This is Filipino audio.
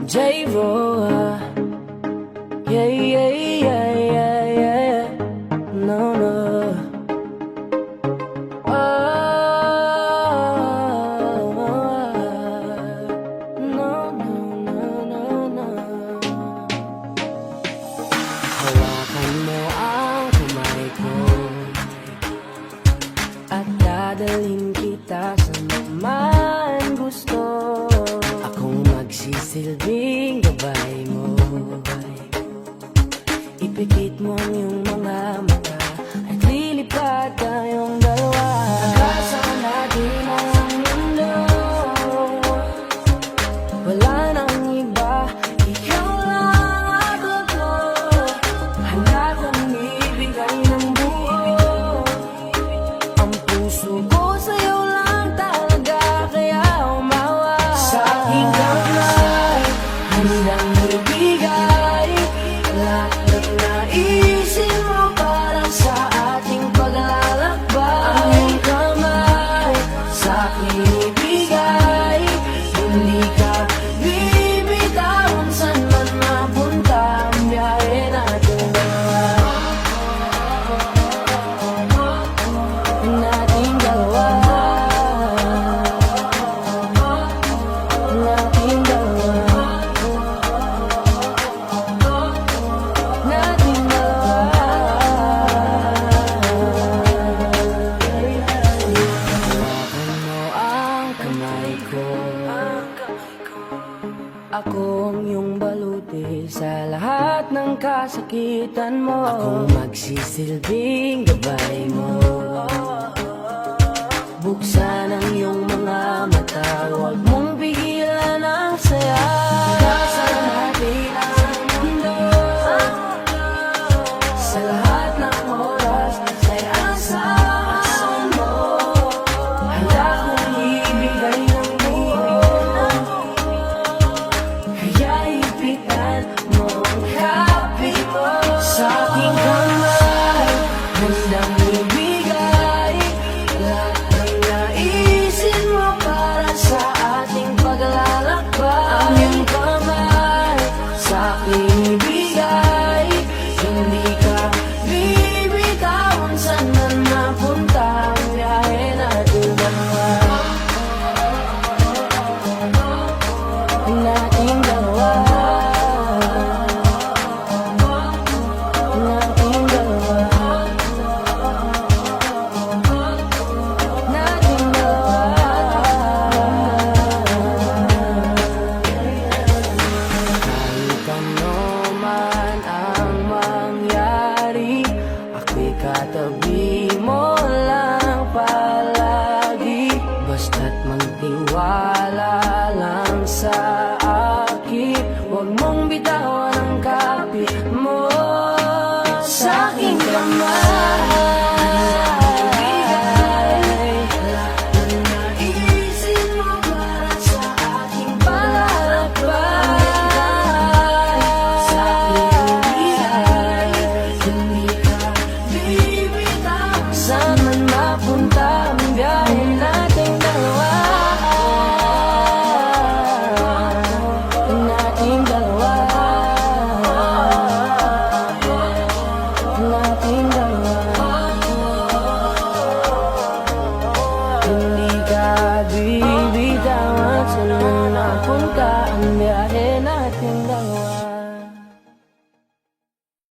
J-Roa. Yeah, yeah, yeah, yeah, yeah. No, no. Oh, no, no, no, no, no. Hawakan mo ang kamay ko at dadalhin kita sa naman gusto. Akong magsisilbing gabay mo. Ipikit mo ang iyong mga mata at lilipad tayong dalawa. Kasama natin ang mundo. Wala nang iba, ikaw lang ako to. Handa kong ibigay ng buo. Ang puso ko sa'yo lang talaga, kaya umawa. Sa aking kamay, handang ibigay lahat ng naisin mo para sa ating paglalakbay. Ang iyong kamay sa akin ibigay, hindi ka bibitawan saan man mapunta ang biyahe natin dalawa. Nating dalawa. Nating dalawa. Nating dalawa. Hawakan mo ang kamay ko. Ako ang iyong baluti sa lahat ng kasakitan mo. Akong magsisilbing gabay mo. Buksan ang iyong mga mata, huwag mong pigilan ang saya. Kasama natin ang mundo. Sa lahat ng oras ay asahan mo. Handa kong ibigay ng buo. Kaya ipitan mo ang kapit mo. Sa aking kamay, handang ibigay lahat ng naisin mo para sa ating paglalakbay. Ang iyong kamay sa aking ibigay, hindi ka bibitawan saan man mapunta ang biyahe natin dalawa. Nating dalawa. Nating dalawa. Nating dalawa. Kahit ano man ang mangyari, ako'y katabi mo lang palagi. Basta't magtiwala lang sa akin, huwag mong bitawan ang kapit mo. Sa aking kamay, lahat ng naisin mo para sa ating paglalakbay. Sa aking ibigay, hindi ka bibitawan saan man mapunta ang biyahe nating dalawa. Nating dalawa. Nating dalawa. Hindi ka bibitawan saan man napunta